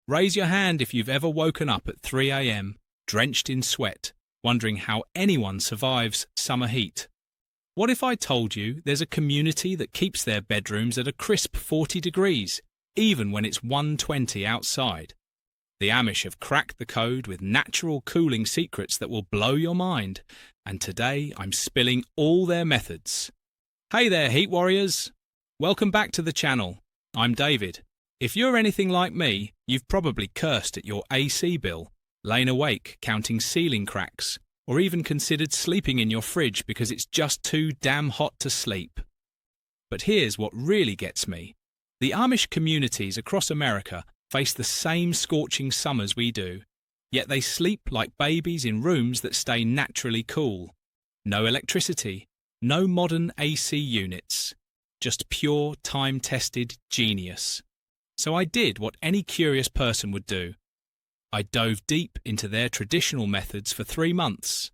Raise your hand if you've ever woken up at 3 a.m., drenched in sweat, wondering how anyone survives summer heat. What if I told you there's a community that keeps their bedrooms at a crisp 40 degrees, even when it's 120 outside? The Amish have cracked the code with natural cooling secrets that will blow your mind, and today I'm spilling all their methods. Hey there, Heat Warriors! Welcome back to the channel. I'm David. If you're anything like me, you've probably cursed at your AC bill, lain awake counting ceiling cracks, or even considered sleeping in your fridge because it's just too damn hot to sleep. But here's what really gets me. The Amish communities across America face the same scorching summers we do, yet they sleep like babies in rooms that stay naturally cool. No electricity, no modern AC units, just pure time-tested genius. So I did what any curious person would do. I dove deep into their traditional methods for 3 months,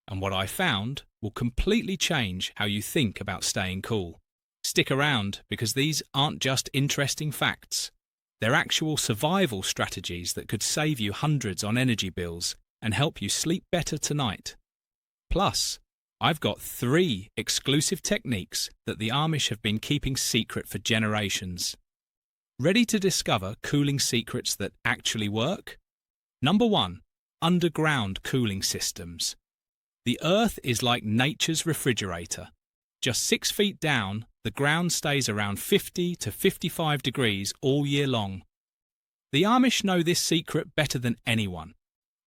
and what I found will completely change how you think about staying cool. Stick around, because these aren't just interesting facts. They're actual survival strategies that could save you hundreds on energy bills and help you sleep better tonight. Plus, I've got 3 exclusive techniques that the Amish have been keeping secret for generations. Ready to discover cooling secrets that actually work? Number 1. Underground cooling systems. The Earth is like nature's refrigerator. Just 6 feet down, the ground stays around 50 to 55 degrees all year long. The Amish know this secret better than anyone.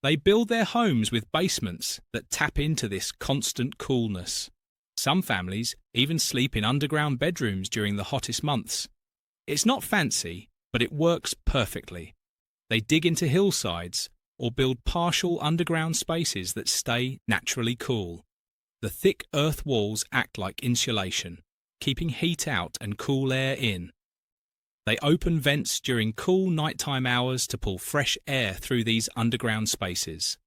They build their homes with basements that tap into this constant coolness. Some families even sleep in underground bedrooms during the hottest months. It's not fancy, but it works perfectly. They dig into hillsides or build partial underground spaces that stay naturally cool. The thick earth walls act like insulation, keeping heat out and cool air in. They open vents during cool nighttime hours to pull fresh air through these underground spaces.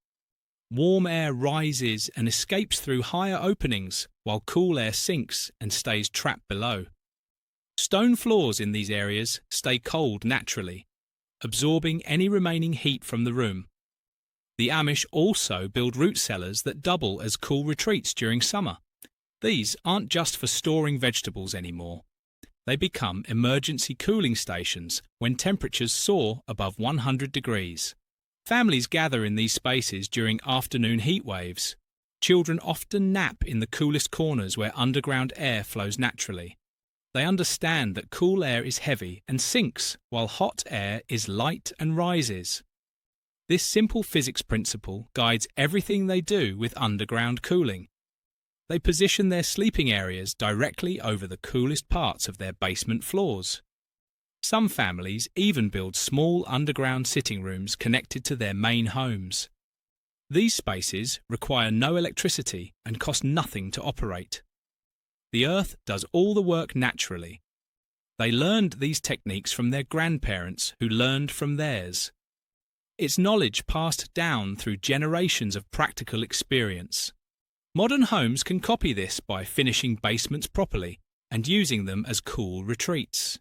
Warm air rises and escapes through higher openings, while cool air sinks and stays trapped below. Stone floors in these areas stay cold naturally, absorbing any remaining heat from the room. The Amish also build root cellars that double as cool retreats during summer. These aren't just for storing vegetables anymore. They become emergency cooling stations when temperatures soar above 100 degrees. Families gather in these spaces during afternoon heat waves. Children often nap in the coolest corners where underground air flows naturally. They understand that cool air is heavy and sinks, while hot air is light and rises. This simple physics principle guides everything they do with underground cooling. They position their sleeping areas directly over the coolest parts of their basement floors. Some families even build small underground sitting rooms connected to their main homes. These spaces require no electricity and cost nothing to operate. The Earth does all the work naturally. They learned these techniques from their grandparents, who learned from theirs. It's knowledge passed down through generations of practical experience. Modern homes can copy this by finishing basements properly and using them as cool retreats.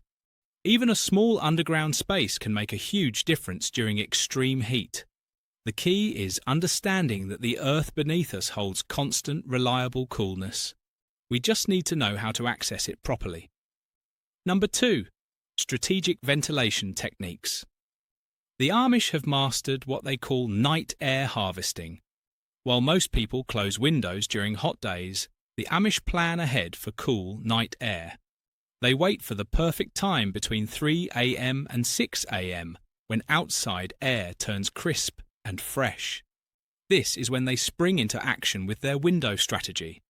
Even a small underground space can make a huge difference during extreme heat. The key is understanding that the earth beneath us holds constant, reliable coolness. We just need to know how to access it properly. Number 2. Strategic ventilation techniques. The Amish have mastered what they call night air harvesting. While most people close windows during hot days, the Amish plan ahead for cool night air. They wait for the perfect time between 3 a.m. and 6 a.m. when outside air turns crisp and fresh. This is when they spring into action with their window strategy.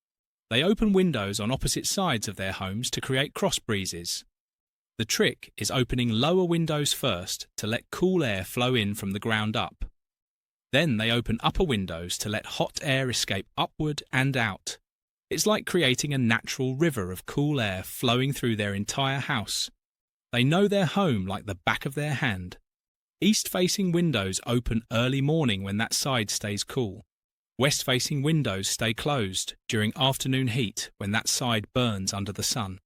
They open windows on opposite sides of their homes to create cross breezes. The trick is opening lower windows first to let cool air flow in from the ground up. Then they open upper windows to let hot air escape upward and out. It's like creating a natural river of cool air flowing through their entire house. They know their home like the back of their hand. East-facing windows open early morning when that side stays cool. West-facing windows stay closed during afternoon heat when that side burns under the sun.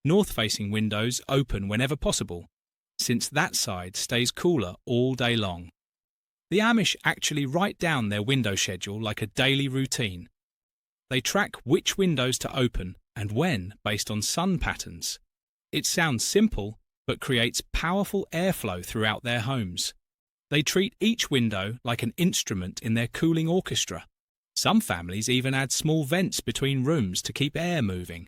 North-facing windows open whenever possible. since that side stays cooler all day long. The Amish actually write down their window schedule like a daily routine. They track which windows to open and when based on sun patterns. It sounds simple, but creates powerful airflow throughout their homes. They treat each window like an instrument in their cooling orchestra. Some families even add small vents between rooms to keep air moving.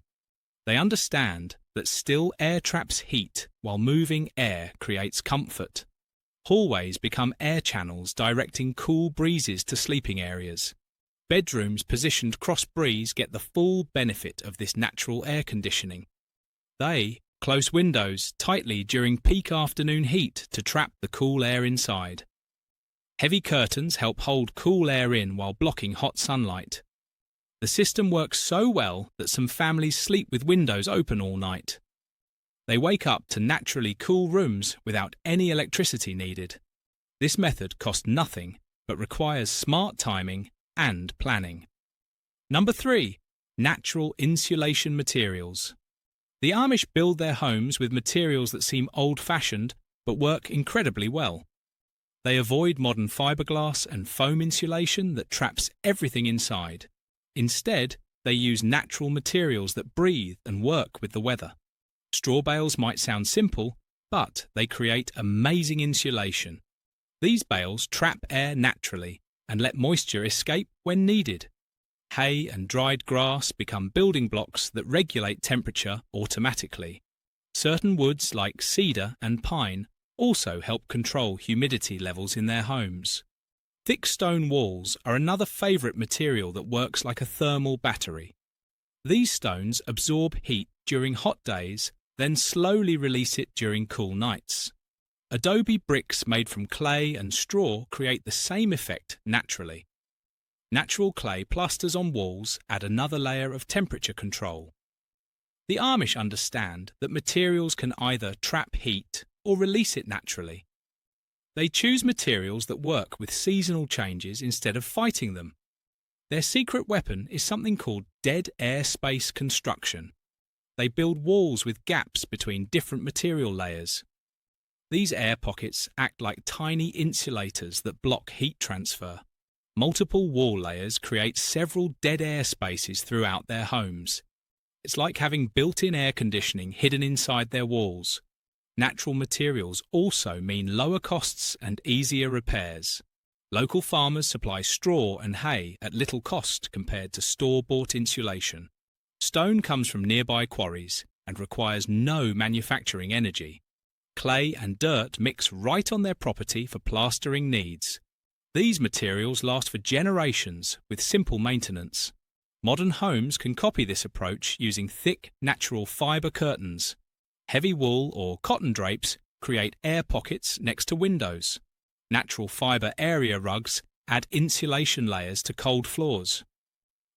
They understand that still air traps heat while moving air creates comfort. Hallways become air channels directing cool breezes to sleeping areas. Bedrooms positioned cross-breeze get the full benefit of this natural air conditioning. They close windows tightly during peak afternoon heat to trap the cool air inside. Heavy curtains help hold cool air in while blocking hot sunlight. The system works so well that some families sleep with windows open all night. They wake up to naturally cool rooms without any electricity needed. This method costs nothing but requires smart timing and planning. Number 3. Natural insulation materials. The Amish build their homes with materials that seem old-fashioned but work incredibly well. They avoid modern fiberglass and foam insulation that traps everything inside. Instead, they use natural materials that breathe and work with the weather. Straw bales might sound simple, but they create amazing insulation. These bales trap air naturally and let moisture escape when needed. Hay and dried grass become building blocks that regulate temperature automatically. Certain woods like cedar and pine also help control humidity levels in their homes. Thick stone walls are another favourite material that works like a thermal battery. These stones absorb heat during hot days, then slowly release it during cool nights. Adobe bricks made from clay and straw create the same effect naturally. Natural clay plasters on walls add another layer of temperature control. The Amish understand that materials can either trap heat or release it naturally. They choose materials that work with seasonal changes instead of fighting them. Their secret weapon is something called dead air space construction. They build walls with gaps between different material layers. These air pockets act like tiny insulators that block heat transfer. Multiple wall layers create several dead air spaces throughout their homes. It's like having built-in air conditioning hidden inside their walls. Natural materials also mean lower costs and easier repairs. Local farmers supply straw and hay at little cost compared to store-bought insulation. Stone comes from nearby quarries and requires no manufacturing energy. Clay and dirt mix right on their property for plastering needs. These materials last for generations with simple maintenance. Modern homes can copy this approach using thick, natural fibre curtains. Heavy wool or cotton drapes create air pockets next to windows. Natural fibre area rugs add insulation layers to cold floors.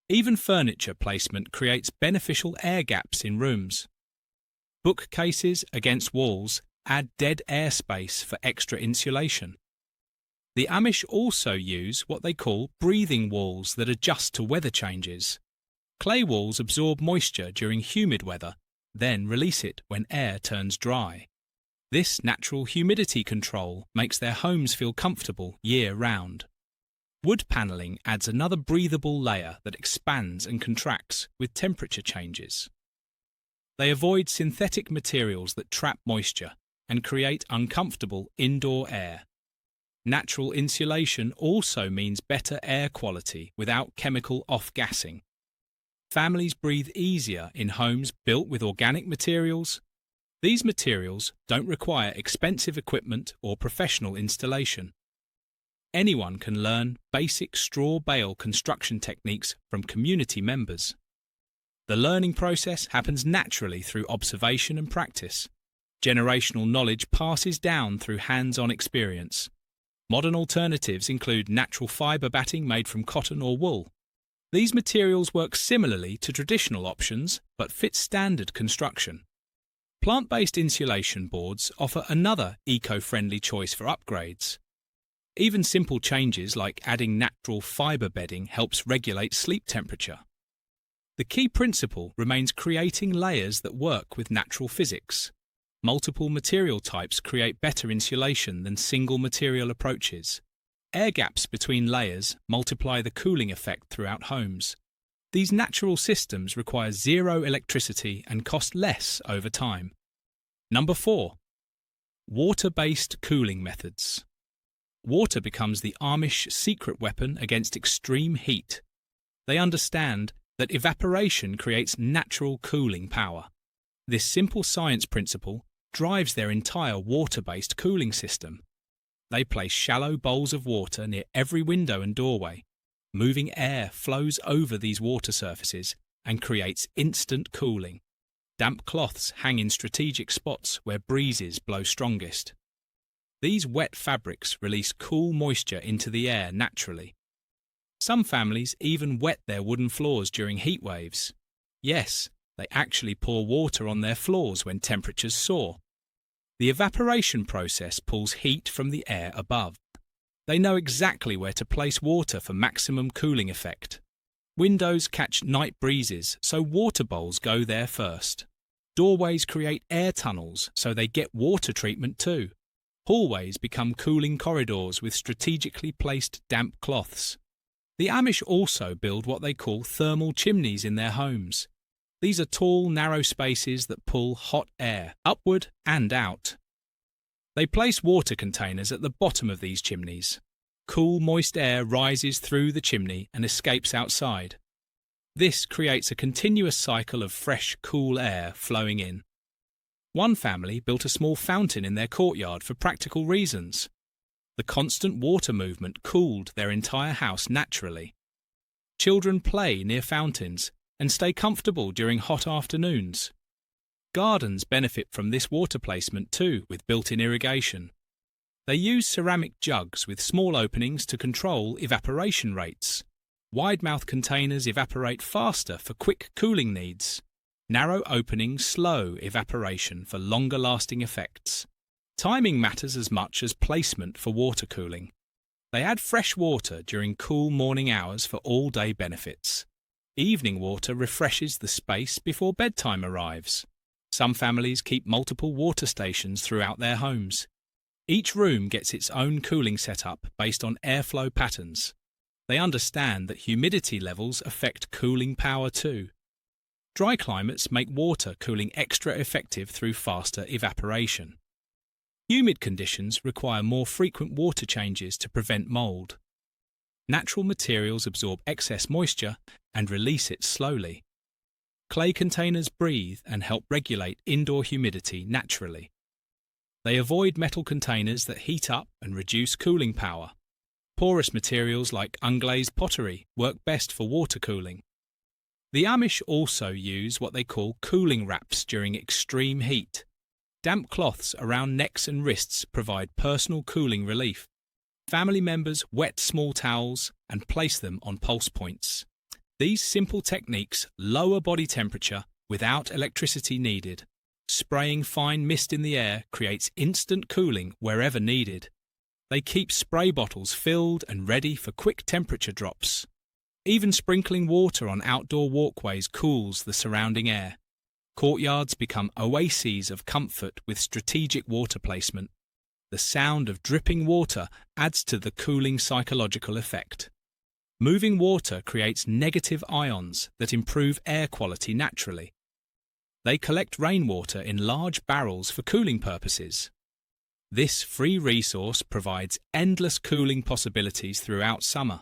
Even furniture placement creates beneficial air gaps in rooms. Bookcases against walls add dead air space for extra insulation. The Amish also use what they call breathing walls that adjust to weather changes. Clay walls absorb moisture during humid weather, then release it when air turns dry. This natural humidity control makes their homes feel comfortable year-round. Wood panelling adds another breathable layer that expands and contracts with temperature changes. They avoid synthetic materials that trap moisture and create uncomfortable indoor air. Natural insulation also means better air quality without chemical off-gassing. Families breathe easier in homes built with organic materials. These materials don't require expensive equipment or professional installation. Anyone can learn basic straw bale construction techniques from community members. The learning process happens naturally through observation and practice. Generational knowledge passes down through hands-on experience. Modern alternatives include natural fibre batting made from cotton or wool. These materials work similarly to traditional options but fit standard construction. Plant-based insulation boards offer another eco-friendly choice for upgrades. Even simple changes like adding natural fibre bedding helps regulate sleep temperature. The key principle remains creating layers that work with natural physics. multiple material types create better insulation than single material approaches. Air gaps between layers multiply the cooling effect throughout homes. These natural systems require zero electricity and cost less over time. Number 4. Water-based cooling methods. Water becomes the Amish secret weapon against extreme heat. They understand that evaporation creates natural cooling power. This simple science principle drives their entire water-based cooling system. They place shallow bowls of water near every window and doorway. Moving air flows over these water surfaces and creates instant cooling. Damp cloths hang in strategic spots where breezes blow strongest. These wet fabrics release cool moisture into the air naturally. Some families even wet their wooden floors during heat waves. Yes, they actually pour water on their floors when temperatures soar. The evaporation process pulls heat from the air above. They know exactly where to place water for maximum cooling effect. Windows catch night breezes, so water bowls go there first. Doorways create air tunnels, so they get water treatment too. Hallways become cooling corridors with strategically placed damp cloths. The Amish also build what they call thermal chimneys in their homes. These are tall, narrow spaces that pull hot air upward and out. They place water containers at the bottom of these chimneys. Cool, moist air rises through the chimney and escapes outside. This creates a continuous cycle of fresh, cool air flowing in. One family built a small fountain in their courtyard for practical reasons. The constant water movement cooled their entire house naturally. Children play near fountains and stay comfortable during hot afternoons. Gardens benefit from this water placement too, with built-in irrigation. They use ceramic jugs with small openings to control evaporation rates. Wide-mouth containers evaporate faster for quick cooling needs. Narrow openings slow evaporation for longer-lasting effects. Timing matters as much as placement for water cooling. They add fresh water during cool morning hours for all-day benefits. Evening water refreshes the space before bedtime arrives. Some families keep multiple water stations throughout their homes. Each room gets its own cooling setup based on airflow patterns. They understand that humidity levels affect cooling power too. Dry climates make water cooling extra effective through faster evaporation. Humid conditions require more frequent water changes to prevent mold. Natural materials absorb excess moisture and release it slowly. Clay containers breathe and help regulate indoor humidity naturally. They avoid metal containers that heat up and reduce cooling power. Porous materials like unglazed pottery work best for water cooling. The Amish also use what they call cooling wraps during extreme heat. Damp cloths around necks and wrists provide personal cooling relief. Family members wet small towels and place them on pulse points. These simple techniques lower body temperature without electricity needed. Spraying fine mist in the air creates instant cooling wherever needed. They keep spray bottles filled and ready for quick temperature drops. Even sprinkling water on outdoor walkways cools the surrounding air. Courtyards become oases of comfort with strategic water placement. The sound of dripping water adds to the cooling psychological effect. Moving water creates negative ions that improve air quality naturally. They collect rainwater in large barrels for cooling purposes. This free resource provides endless cooling possibilities throughout summer.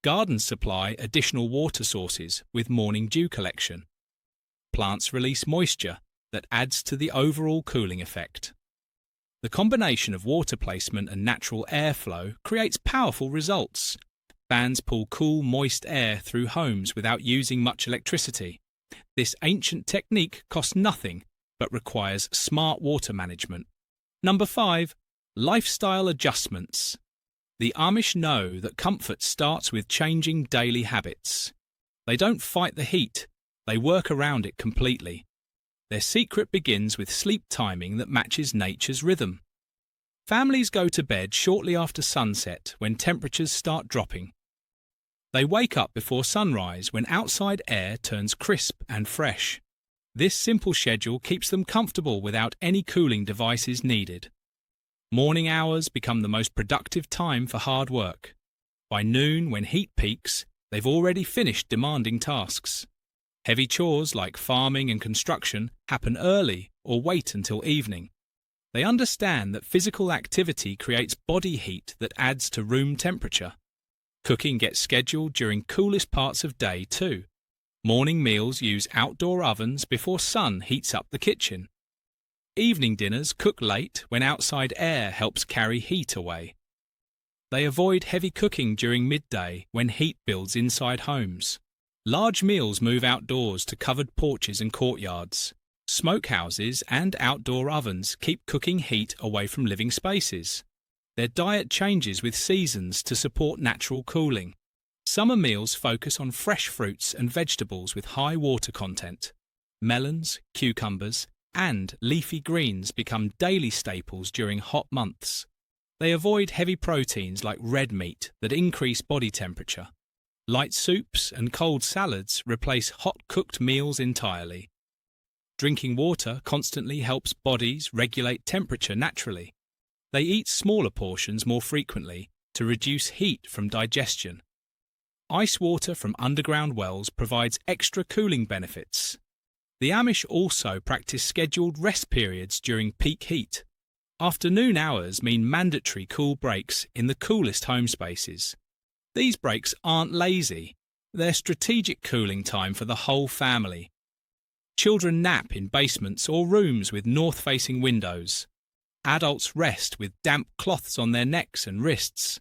Gardens supply additional water sources with morning dew collection. Plants release moisture that adds to the overall cooling effect. The combination of water placement and natural airflow creates powerful results. Fans pull cool, moist air through homes without using much electricity. This ancient technique costs nothing but requires smart water management. Number 5. Lifestyle adjustments. The Amish know that comfort starts with changing daily habits. They don't fight the heat, they work around it completely. Their secret begins with sleep timing that matches nature's rhythm. Families go to bed shortly after sunset when temperatures start dropping. They wake up before sunrise when outside air turns crisp and fresh. This simple schedule keeps them comfortable without any cooling devices needed. Morning hours become the most productive time for hard work. By noon, when heat peaks, they've already finished demanding tasks. Heavy chores like farming and construction happen early or wait until evening. They understand that physical activity creates body heat that adds to room temperature. Cooking gets scheduled during coolest parts of day too. Morning meals use outdoor ovens before sun heats up the kitchen. Evening dinners cook late when outside air helps carry heat away. They avoid heavy cooking during midday when heat builds inside homes. Large meals move outdoors to covered porches and courtyards. Smokehouses and outdoor ovens keep cooking heat away from living spaces. Their diet changes with seasons to support natural cooling. Summer meals focus on fresh fruits and vegetables with high water content. Melons, cucumbers, and leafy greens become daily staples during hot months. They avoid heavy proteins like red meat that increase body temperature. Light soups and cold salads replace hot cooked meals entirely. Drinking water constantly helps bodies regulate temperature naturally. They eat smaller portions more frequently to reduce heat from digestion. Ice water from underground wells provides extra cooling benefits. The Amish also practice scheduled rest periods during peak heat. Afternoon hours mean mandatory cool breaks in the coolest home spaces. These breaks aren't lazy. They're strategic cooling time for the whole family. Children nap in basements or rooms with north-facing windows. Adults rest with damp cloths on their necks and wrists.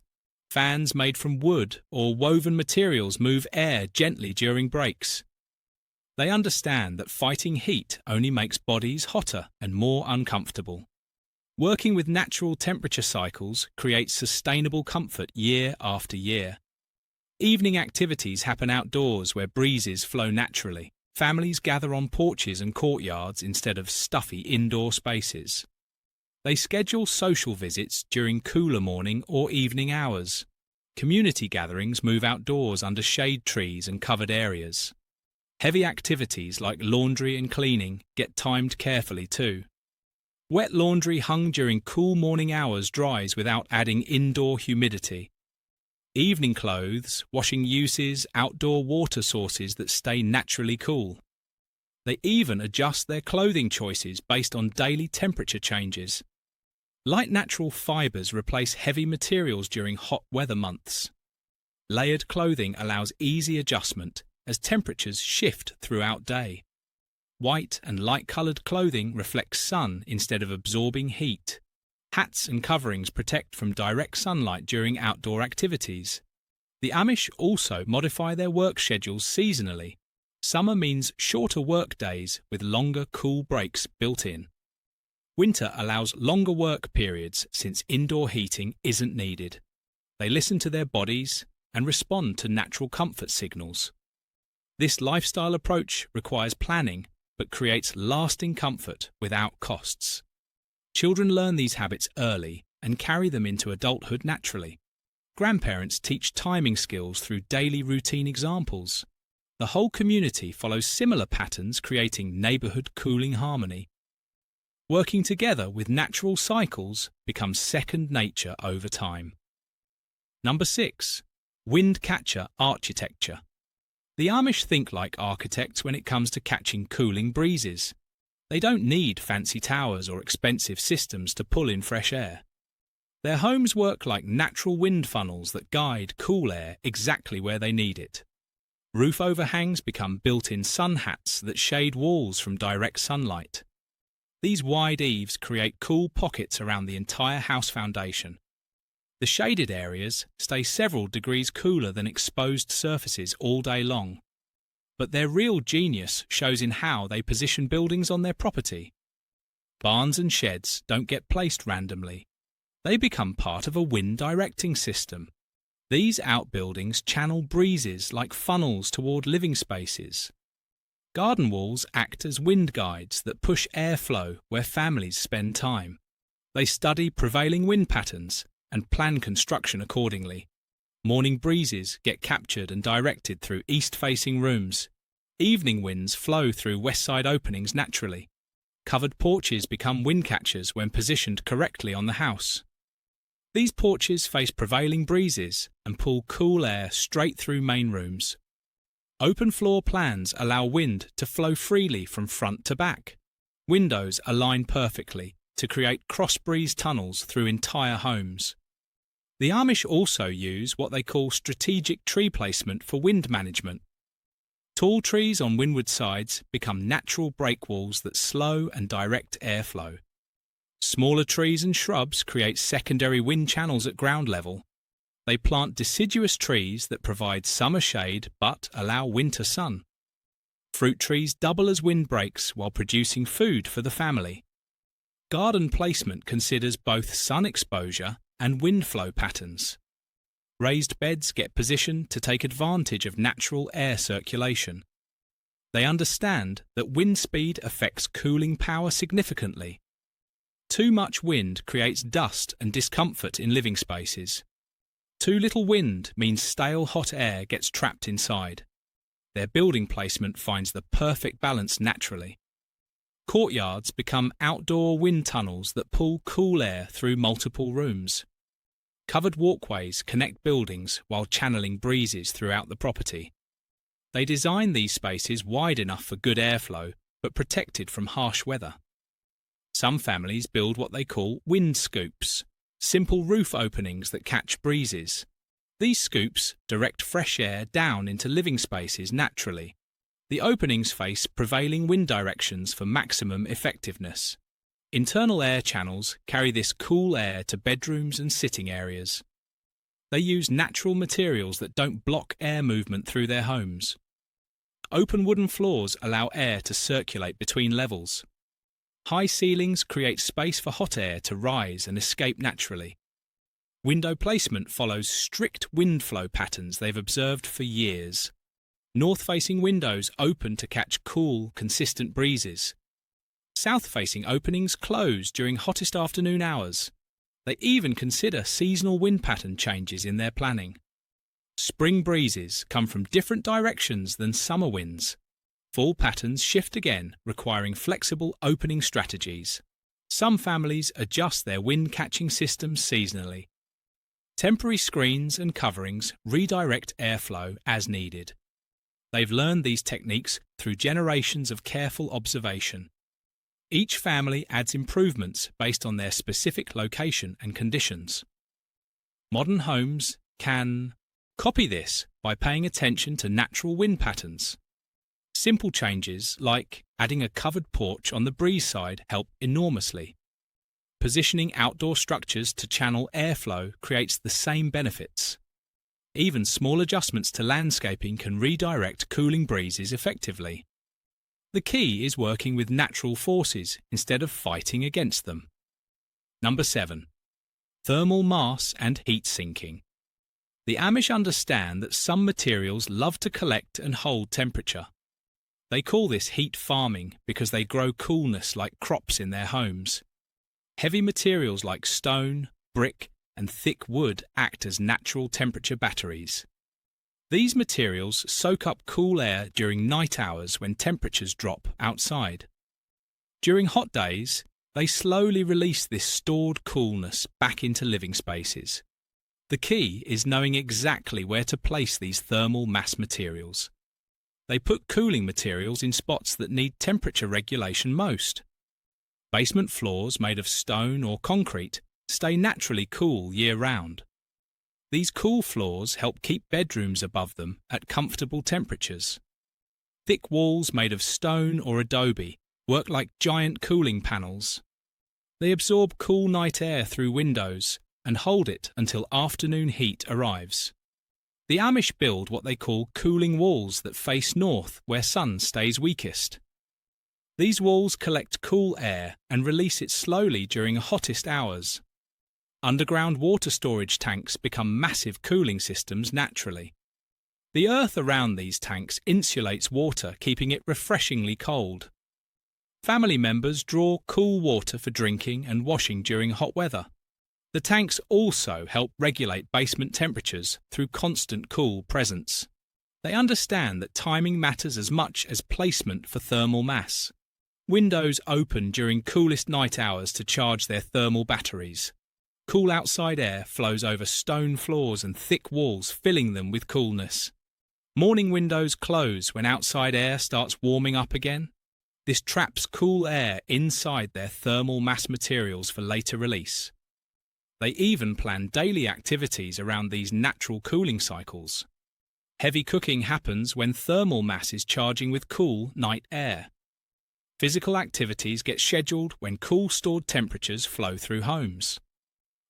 Fans made from wood or woven materials move air gently during breaks. They understand that fighting heat only makes bodies hotter and more uncomfortable. Working with natural temperature cycles creates sustainable comfort year after year. Evening activities happen outdoors where breezes flow naturally. Families gather on porches and courtyards instead of stuffy indoor spaces. They schedule social visits during cooler morning or evening hours. Community gatherings move outdoors under shade trees and covered areas. Heavy activities like laundry and cleaning get timed carefully too. Wet laundry hung during cool morning hours dries without adding indoor humidity. Evening clothes, washing uses outdoor water sources that stay naturally cool. They even adjust their clothing choices based on daily temperature changes. Light natural fibres replace heavy materials during hot weather months. Layered clothing allows easy adjustment as temperatures shift throughout day. White and light-coloured clothing reflects sun instead of absorbing heat. Hats and coverings protect from direct sunlight during outdoor activities. The Amish also modify their work schedules seasonally. Summer means shorter work days with longer cool breaks built in. Winter allows longer work periods since indoor heating isn't needed. They listen to their bodies and respond to natural comfort signals. This lifestyle approach requires planning but creates lasting comfort without costs. Children learn these habits early and carry them into adulthood naturally. Grandparents teach timing skills through daily routine examples. The whole community follows similar patterns, creating neighbourhood cooling harmony. Working together with natural cycles becomes second nature over time. Number 6. Wind catcher architecture. The Amish think like architects when it comes to catching cooling breezes. They don't need fancy towers or expensive systems to pull in fresh air. Their homes work like natural wind funnels that guide cool air exactly where they need it. Roof overhangs become built-in sun hats that shade walls from direct sunlight. These wide eaves create cool pockets around the entire house foundation. The shaded areas stay several degrees cooler than exposed surfaces all day long. But their real genius shows in how they position buildings on their property. Barns and sheds don't get placed randomly. They become part of a wind directing system. These outbuildings channel breezes like funnels toward living spaces. Garden walls act as wind guides that push airflow where families spend time. They study prevailing wind patterns and plan construction accordingly. Morning breezes get captured and directed through east-facing rooms. Evening winds flow through west side openings naturally. Covered porches become wind catchers when positioned correctly on the house. These porches face prevailing breezes and pull cool air straight through main rooms. Open floor plans allow wind to flow freely from front to back. Windows align perfectly to create cross-breeze tunnels through entire homes. The Amish also use what they call strategic tree placement for wind management. Tall trees on windward sides become natural breakwalls that slow and direct airflow. Smaller trees and shrubs create secondary wind channels at ground level. They plant deciduous trees that provide summer shade but allow winter sun. Fruit trees double as windbreaks while producing food for the family. Garden placement considers both sun exposure and wind flow patterns. Raised beds get positioned to take advantage of natural air circulation. They understand that wind speed affects cooling power significantly. Too much wind creates dust and discomfort in living spaces. Too little wind means stale hot air gets trapped inside. Their building placement finds the perfect balance naturally. Courtyards become outdoor wind tunnels that pull cool air through multiple rooms. Covered walkways connect buildings while channeling breezes throughout the property. They design these spaces wide enough for good airflow, but protected from harsh weather. Some families build what they call wind scoops, simple roof openings that catch breezes. These scoops direct fresh air down into living spaces naturally. The openings face prevailing wind directions for maximum effectiveness. Internal air channels carry this cool air to bedrooms and sitting areas. They use natural materials that don't block air movement through their homes. Open wooden floors allow air to circulate between levels. High ceilings create space for hot air to rise and escape naturally. Window placement follows strict wind flow patterns they've observed for years. North-facing windows open to catch cool, consistent breezes. South-facing openings close during hottest afternoon hours. They even consider seasonal wind pattern changes in their planning. Spring breezes come from different directions than summer winds. Fall patterns shift again, requiring flexible opening strategies. Some families adjust their wind-catching systems seasonally. Temporary screens and coverings redirect airflow as needed. They've learned these techniques through generations of careful observation. Each family adds improvements based on their specific location and conditions. Modern homes can copy this by paying attention to natural wind patterns. Simple changes like adding a covered porch on the breeze side help enormously. Positioning outdoor structures to channel airflow creates the same benefits. Even small adjustments to landscaping can redirect cooling breezes effectively. The key is working with natural forces instead of fighting against them. Number 7. Thermal mass and heat sinking. The Amish understand that some materials love to collect and hold temperature. They call this heat farming because they grow coolness like crops in their homes. Heavy materials like stone, brick, and thick wood act as natural temperature batteries. These materials soak up cool air during night hours when temperatures drop outside. During hot days, they slowly release this stored coolness back into living spaces. The key is knowing exactly where to place these thermal mass materials. They put cooling materials in spots that need temperature regulation most. Basement floors made of stone or concrete stay naturally cool year-round. These cool floors help keep bedrooms above them at comfortable temperatures. Thick walls made of stone or adobe work like giant cooling panels. They absorb cool night air through windows and hold it until afternoon heat arrives. The Amish build what they call cooling walls that face north where sun stays weakest. These walls collect cool air and release it slowly during hottest hours. Underground water storage tanks become massive cooling systems naturally. The earth around these tanks insulates water, keeping it refreshingly cold. Family members draw cool water for drinking and washing during hot weather. The tanks also help regulate basement temperatures through constant cool presence. They understand that timing matters as much as placement for thermal mass. Windows open during coolest night hours to charge their thermal batteries. Cool outside air flows over stone floors and thick walls, filling them with coolness. Morning windows close when outside air starts warming up again. This traps cool air inside their thermal mass materials for later release. They even plan daily activities around these natural cooling cycles. Heavy cooking happens when thermal mass is charging with cool night air. Physical activities get scheduled when cool stored temperatures flow through homes.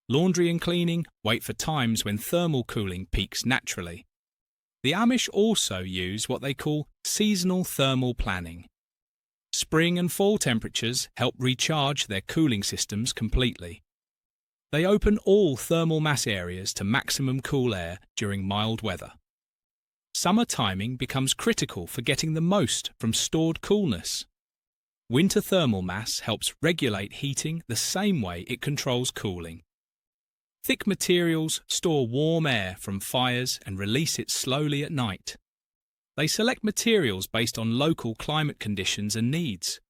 Laundry and cleaning wait for times when thermal cooling peaks naturally. The Amish also use what they call seasonal thermal planning. Spring and fall temperatures help recharge their cooling systems completely. They open all thermal mass areas to maximum cool air during mild weather. Summer timing becomes critical for getting the most from stored coolness. Winter thermal mass helps regulate heating the same way it controls cooling. Thick materials store warm air from fires and release it slowly at night. They select materials based on local climate conditions and needs.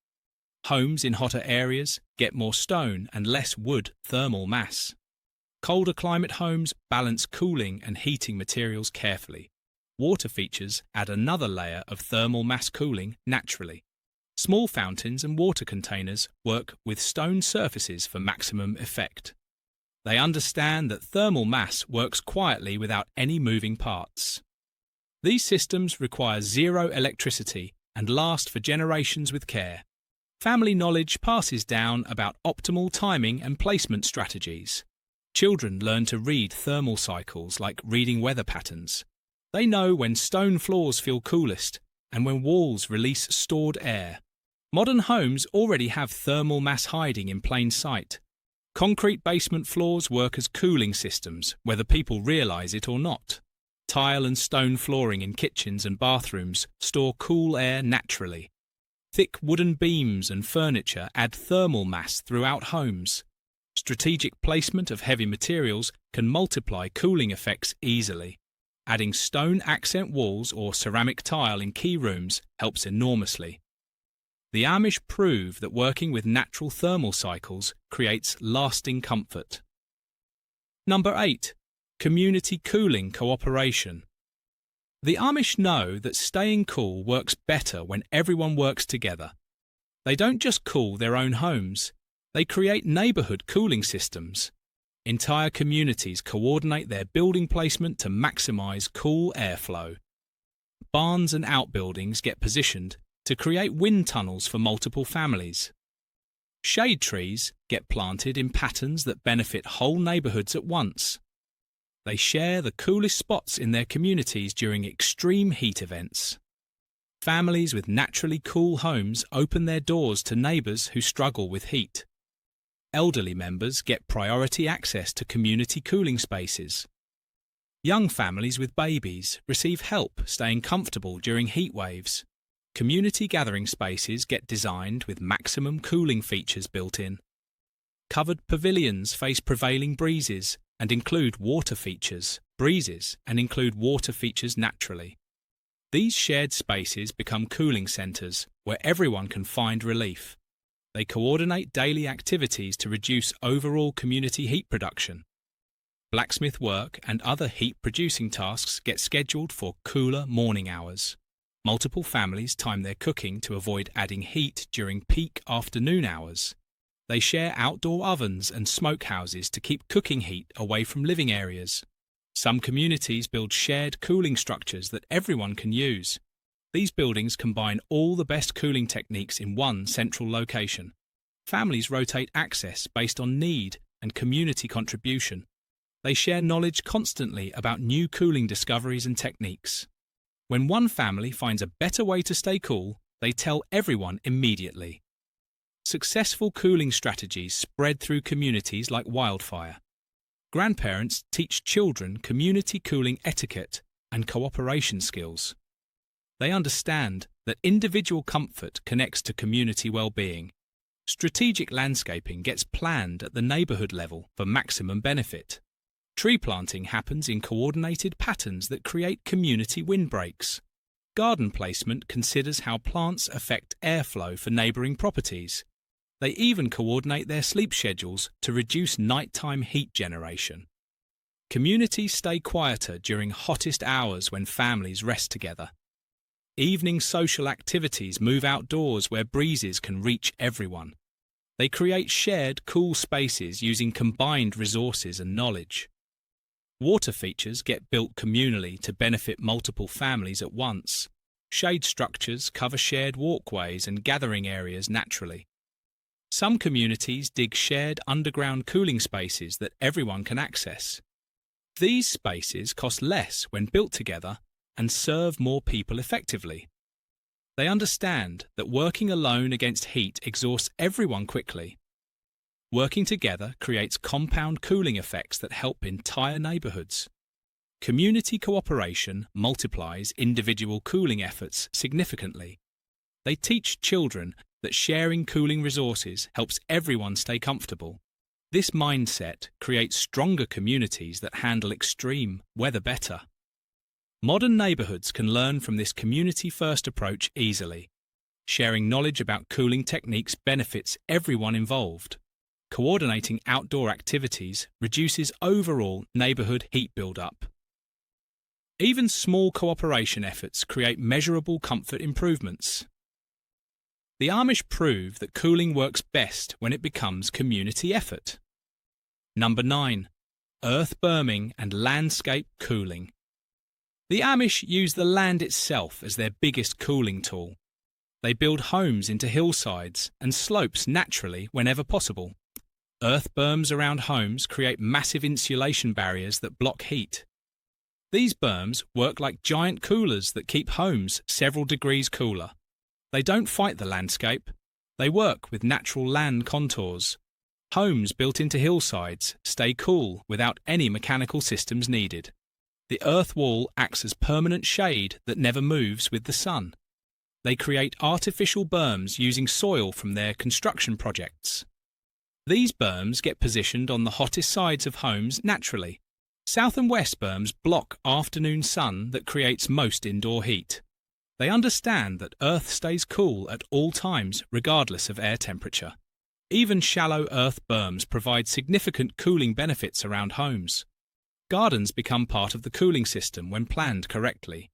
Homes in hotter areas get more stone and less wood thermal mass. Colder climate homes balance cooling and heating materials carefully. Water features add another layer of thermal mass cooling naturally. Small fountains and water containers work with stone surfaces for maximum effect. They understand that thermal mass works quietly without any moving parts. These systems require zero electricity and last for generations with care. Family knowledge passes down about optimal timing and placement strategies. Children learn to read thermal cycles like reading weather patterns. They know when stone floors feel coolest and when walls release stored air. Modern homes already have thermal mass hiding in plain sight. Concrete basement floors work as cooling systems, whether people realise it or not. Tile and stone flooring in kitchens and bathrooms store cool air naturally. Thick wooden beams and furniture add thermal mass throughout homes. Strategic placement of heavy materials can multiply cooling effects easily. Adding stone accent walls or ceramic tile in key rooms helps enormously. The Amish prove that working with natural thermal cycles creates lasting comfort. Number 8. Community cooling cooperation. The Amish know that staying cool works better when everyone works together. They don't just cool their own homes, they create neighbourhood cooling systems. Entire communities coordinate their building placement to maximise cool airflow. Barns and outbuildings get positioned to create wind tunnels for multiple families. Shade trees get planted in patterns that benefit whole neighbourhoods at once. They share the coolest spots in their communities during extreme heat events. Families with naturally cool homes open their doors to neighbours who struggle with heat. Elderly members get priority access to community cooling spaces. Young families with babies receive help staying comfortable during heat waves. Community gathering spaces get designed with maximum cooling features built in. Covered pavilions face prevailing breezes and include water features, naturally. These shared spaces become cooling centres where everyone can find relief. They coordinate daily activities to reduce overall community heat production. Blacksmith work and other heat-producing tasks get scheduled for cooler morning hours. Multiple families time their cooking to avoid adding heat during peak afternoon hours. They share outdoor ovens and smokehouses to keep cooking heat away from living areas. Some communities build shared cooling structures that everyone can use. These buildings combine all the best cooling techniques in one central location. Families rotate access based on need and community contribution. They share knowledge constantly about new cooling discoveries and techniques. When one family finds a better way to stay cool, they tell everyone immediately. Successful cooling strategies spread through communities like wildfire. Grandparents teach children community cooling etiquette and cooperation skills. They understand that individual comfort connects to community well-being. Strategic landscaping gets planned at the neighbourhood level for maximum benefit. Tree planting happens in coordinated patterns that create community windbreaks. Garden placement considers how plants affect airflow for neighbouring properties. They even coordinate their sleep schedules to reduce nighttime heat generation. Communities stay quieter during hottest hours when families rest together. Evening social activities move outdoors where breezes can reach everyone. They create shared, cool spaces using combined resources and knowledge. Water features get built communally to benefit multiple families at once. Shade structures cover shared walkways and gathering areas naturally. Some communities dig shared underground cooling spaces that everyone can access. These spaces cost less when built together and serve more people effectively. They understand that working alone against heat exhausts everyone quickly. Working together creates compound cooling effects that help entire neighbourhoods. Community cooperation multiplies individual cooling efforts significantly. They teach children that sharing cooling resources helps everyone stay comfortable. This mindset creates stronger communities that handle extreme weather better. Modern neighbourhoods can learn from this community-first approach easily. Sharing knowledge about cooling techniques benefits everyone involved. Coordinating outdoor activities reduces overall neighbourhood heat build-up. Even small cooperation efforts create measurable comfort improvements. The Amish prove that cooling works best when it becomes community effort. Number 9. Earth berming and landscape cooling. The Amish use the land itself as their biggest cooling tool. They build homes into hillsides and slopes naturally whenever possible. Earth berms around homes create massive insulation barriers that block heat. These berms work like giant coolers that keep homes several degrees cooler. They don't fight the landscape. They work with natural land contours. Homes built into hillsides stay cool without any mechanical systems needed. The earth wall acts as permanent shade that never moves with the sun. They create artificial berms using soil from their construction projects. These berms get positioned on the hottest sides of homes naturally. South and west berms block afternoon sun that creates most indoor heat. They understand that Earth stays cool at all times regardless of air temperature. Even shallow earth berms provide significant cooling benefits around homes. Gardens become part of the cooling system when planned correctly.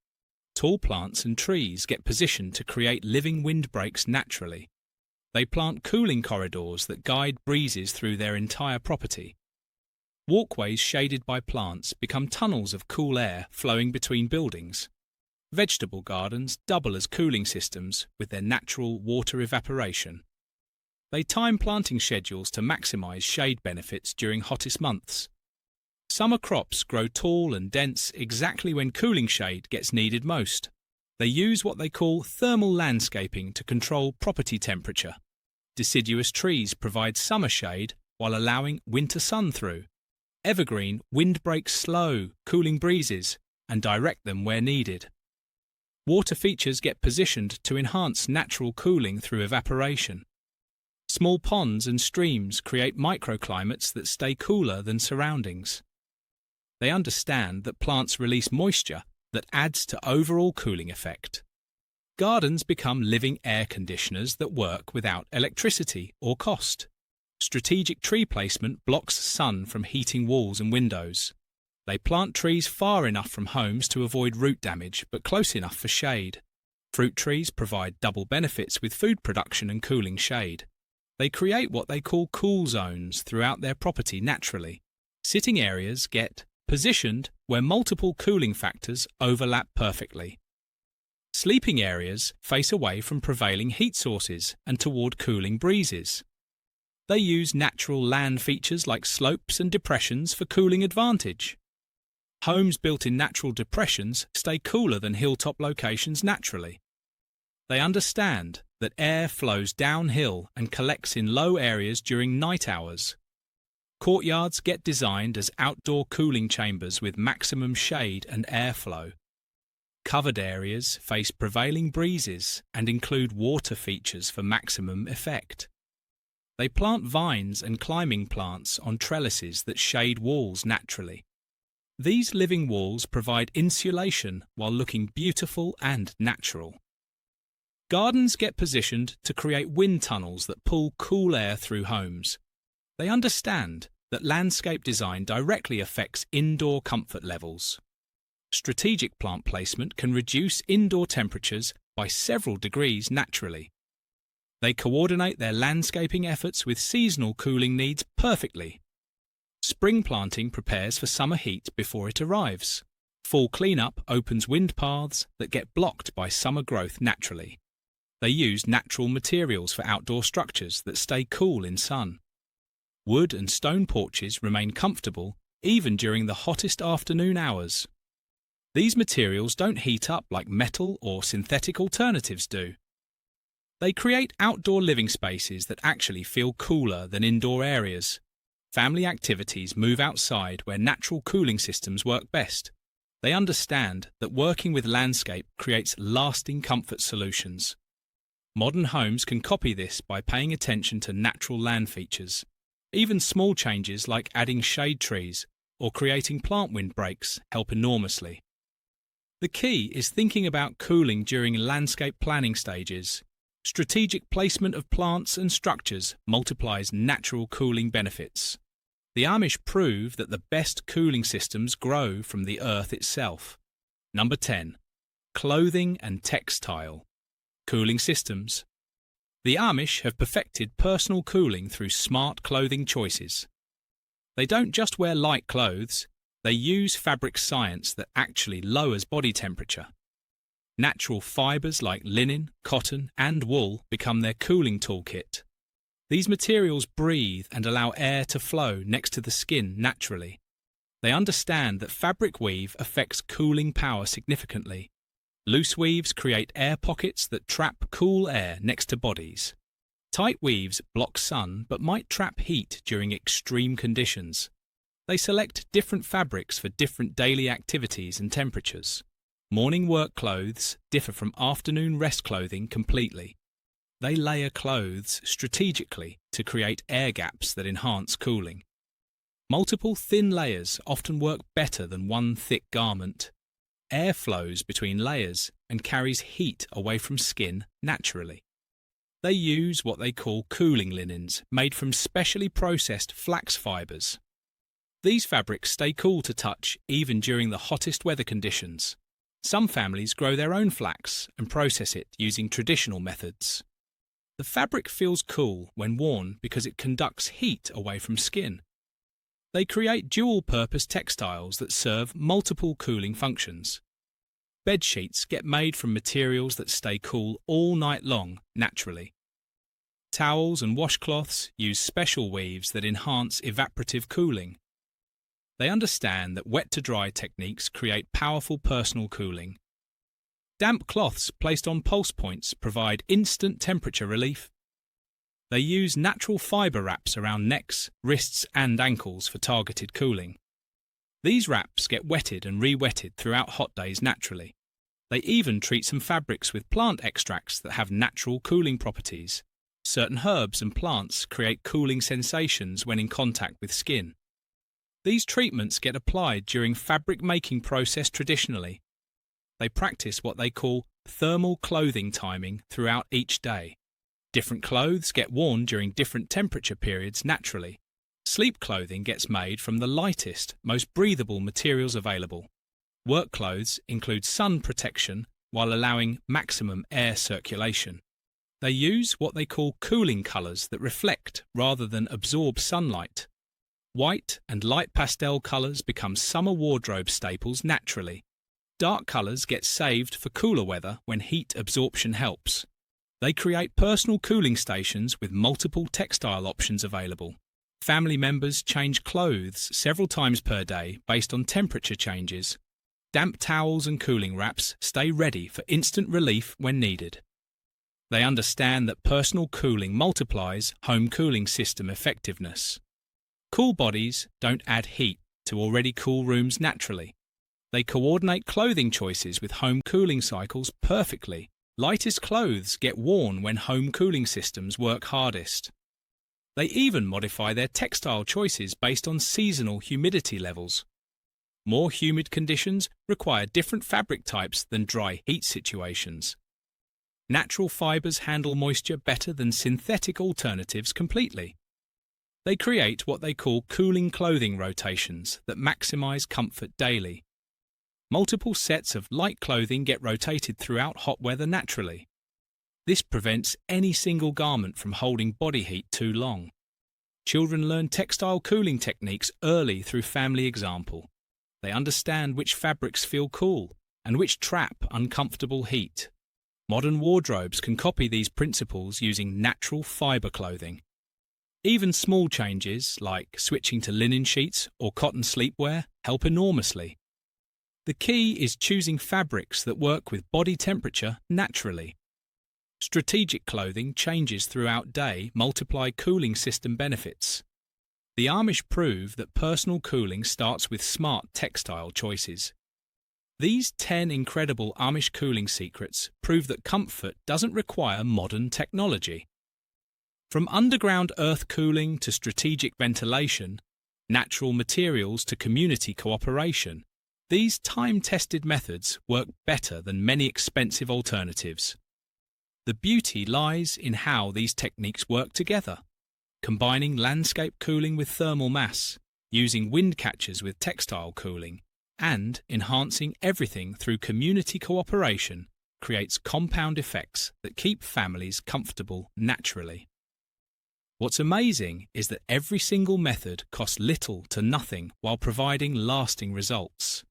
Tall plants and trees get positioned to create living windbreaks naturally. They plant cooling corridors that guide breezes through their entire property. Walkways shaded by plants become tunnels of cool air flowing between buildings. Vegetable gardens double as cooling systems with their natural water evaporation. They time planting schedules to maximize shade benefits during hottest months. Summer crops grow tall and dense exactly when cooling shade gets needed most. They use what they call thermal landscaping to control property temperature. Deciduous trees provide summer shade while allowing winter sun through. Evergreen windbreaks slow, cooling breezes and direct them where needed. Water features get positioned to enhance natural cooling through evaporation. Small ponds and streams create microclimates that stay cooler than surroundings. They understand that plants release moisture that adds to overall cooling effect. Gardens become living air conditioners that work without electricity or cost. Strategic tree placement blocks sun from heating walls and windows. They plant trees far enough from homes to avoid root damage, but close enough for shade. Fruit trees provide double benefits with food production and cooling shade. They create what they call cool zones throughout their property naturally. Sitting areas get positioned where multiple cooling factors overlap perfectly. Sleeping areas face away from prevailing heat sources and toward cooling breezes. They use natural land features like slopes and depressions for cooling advantage. Homes built in natural depressions stay cooler than hilltop locations naturally. They understand that air flows downhill and collects in low areas during night hours. Courtyards get designed as outdoor cooling chambers with maximum shade and airflow. Covered areas face prevailing breezes and include water features for maximum effect. They plant vines and climbing plants on trellises that shade walls naturally. These living walls provide insulation while looking beautiful and natural. Gardens get positioned to create wind tunnels that pull cool air through homes. They understand that landscape design directly affects indoor comfort levels. Strategic plant placement can reduce indoor temperatures by several degrees naturally. They coordinate their landscaping efforts with seasonal cooling needs perfectly. Spring planting prepares for summer heat before it arrives. Fall cleanup opens wind paths that get blocked by summer growth naturally. They use natural materials for outdoor structures that stay cool in sun. Wood and stone porches remain comfortable even during the hottest afternoon hours. These materials don't heat up like metal or synthetic alternatives do. They create outdoor living spaces that actually feel cooler than indoor areas. Family activities move outside where natural cooling systems work best. They understand that working with landscape creates lasting comfort solutions. Modern homes can copy this by paying attention to natural land features. Even small changes like adding shade trees or creating plant windbreaks help enormously. The key is thinking about cooling during landscape planning stages. Strategic placement of plants and structures multiplies natural cooling benefits. The Amish prove that the best cooling systems grow from the earth itself. Number 10. Clothing and textile. Cooling systems. The Amish have perfected personal cooling through smart clothing choices. They don't just wear light clothes, they use fabric science that actually lowers body temperature. Natural fibres like linen, cotton, and wool become their cooling toolkit. These materials breathe and allow air to flow next to the skin naturally. They understand that fabric weave affects cooling power significantly. Loose weaves create air pockets that trap cool air next to bodies. Tight weaves block sun but might trap heat during extreme conditions. They select different fabrics for different daily activities and temperatures. Morning work clothes differ from afternoon rest clothing completely. They layer clothes strategically to create air gaps that enhance cooling. Multiple thin layers often work better than one thick garment. Air flows between layers and carries heat away from skin naturally. They use what they call cooling linens made from specially processed flax fibres. These fabrics stay cool to touch even during the hottest weather conditions. Some families grow their own flax and process it using traditional methods. The fabric feels cool when worn because it conducts heat away from skin. They create dual-purpose textiles that serve multiple cooling functions. Bed sheets get made from materials that stay cool all night long naturally. Towels and washcloths use special weaves that enhance evaporative cooling. They understand that wet-to-dry techniques create powerful personal cooling. Damp cloths placed on pulse points provide instant temperature relief. They use natural fibre wraps around necks, wrists and ankles for targeted cooling. These wraps get wetted and re-wetted throughout hot days naturally. They even treat some fabrics with plant extracts that have natural cooling properties. Certain herbs and plants create cooling sensations when in contact with skin. These treatments get applied during fabric making process traditionally. They practice what they call thermal clothing timing throughout each day. Different clothes get worn during different temperature periods naturally. Sleep clothing gets made from the lightest, most breathable materials available. Work clothes include sun protection while allowing maximum air circulation. They use what they call cooling colours that reflect rather than absorb sunlight. White and light pastel colours become summer wardrobe staples naturally. Dark colours get saved for cooler weather when heat absorption helps. They create personal cooling stations with multiple textile options available. Family members change clothes several times per day based on temperature changes. Damp towels and cooling wraps stay ready for instant relief when needed. They understand that personal cooling multiplies home cooling system effectiveness. Cool bodies don't add heat to already cool rooms naturally. They coordinate clothing choices with home cooling cycles perfectly. Lightest clothes get worn when home cooling systems work hardest. They even modify their textile choices based on seasonal humidity levels. more humid conditions require different fabric types than dry heat situations. Natural fibers handle moisture better than synthetic alternatives completely. They create what they call cooling clothing rotations that maximize comfort daily. Multiple sets of light clothing get rotated throughout hot weather naturally. This prevents any single garment from holding body heat too long. Children learn textile cooling techniques early through family example. They understand which fabrics feel cool and which trap uncomfortable heat. Modern wardrobes can copy these principles using natural fiber clothing. Even small changes, like switching to linen sheets or cotton sleepwear, help enormously. The key is choosing fabrics that work with body temperature naturally. Strategic clothing changes throughout day multiply cooling system benefits. The Amish prove that personal cooling starts with smart textile choices. These 10 incredible Amish cooling secrets prove that comfort doesn't require modern technology. From underground earth cooling to strategic ventilation, natural materials to community cooperation, these time-tested methods work better than many expensive alternatives. The beauty lies in how these techniques work together, combining landscape cooling with thermal mass, using wind catchers with textile cooling, and enhancing everything through community cooperation creates compound effects that keep families comfortable naturally. What's amazing is that every single method costs little to nothing while providing lasting results.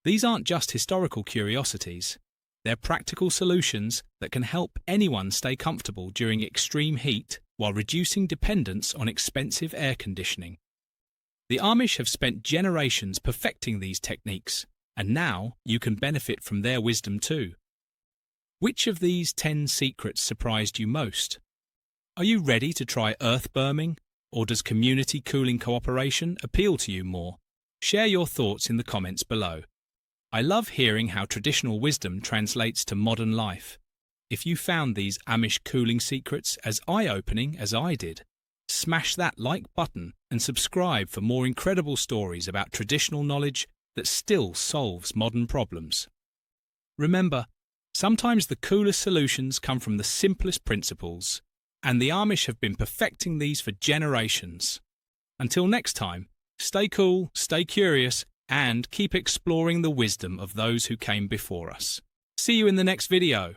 These aren't just historical curiosities, they're practical solutions that can help anyone stay comfortable during extreme heat while reducing dependence on expensive air conditioning. The Amish have spent generations perfecting these techniques, and now you can benefit from their wisdom too. Which of these 10 secrets surprised you most? Are you ready to try earth berming, or does community cooling cooperation appeal to you more? Share your thoughts in the comments below. I love hearing how traditional wisdom translates to modern life. If you found these Amish cooling secrets as eye-opening as I did, smash that like button and subscribe for more incredible stories about traditional knowledge that still solves modern problems. Remember, sometimes the coolest solutions come from the simplest principles, and the Amish have been perfecting these for generations. Until next time, stay cool, stay curious, and keep exploring the wisdom of those who came before us. See you in the next video.